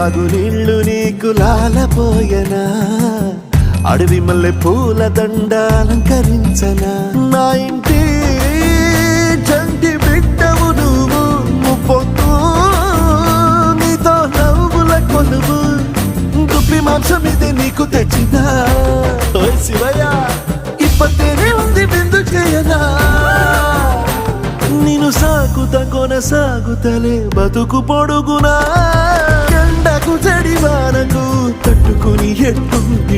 వాగు నీళ్లు నీకు లాలపోయనా, అడవి మల్లె పూల దండ అలంకరించనా. నా ఇంటి చంటి బిడ్డవు నువ్వు, ముప్పొద్దు నీతో నవ్వుల కొలువు. దుప్పి మాంసం ఇది నీకు తెచ్చినా, ఓయ్ శివయ్య ఇప్పటినే ఉంది విందు చేయనా. నిన్ను సాగుతా కొనసాగుతలే బతుకు పొడుగునా. ఎండకు చెడి వానకు తట్టుకుని ఎట్టుంది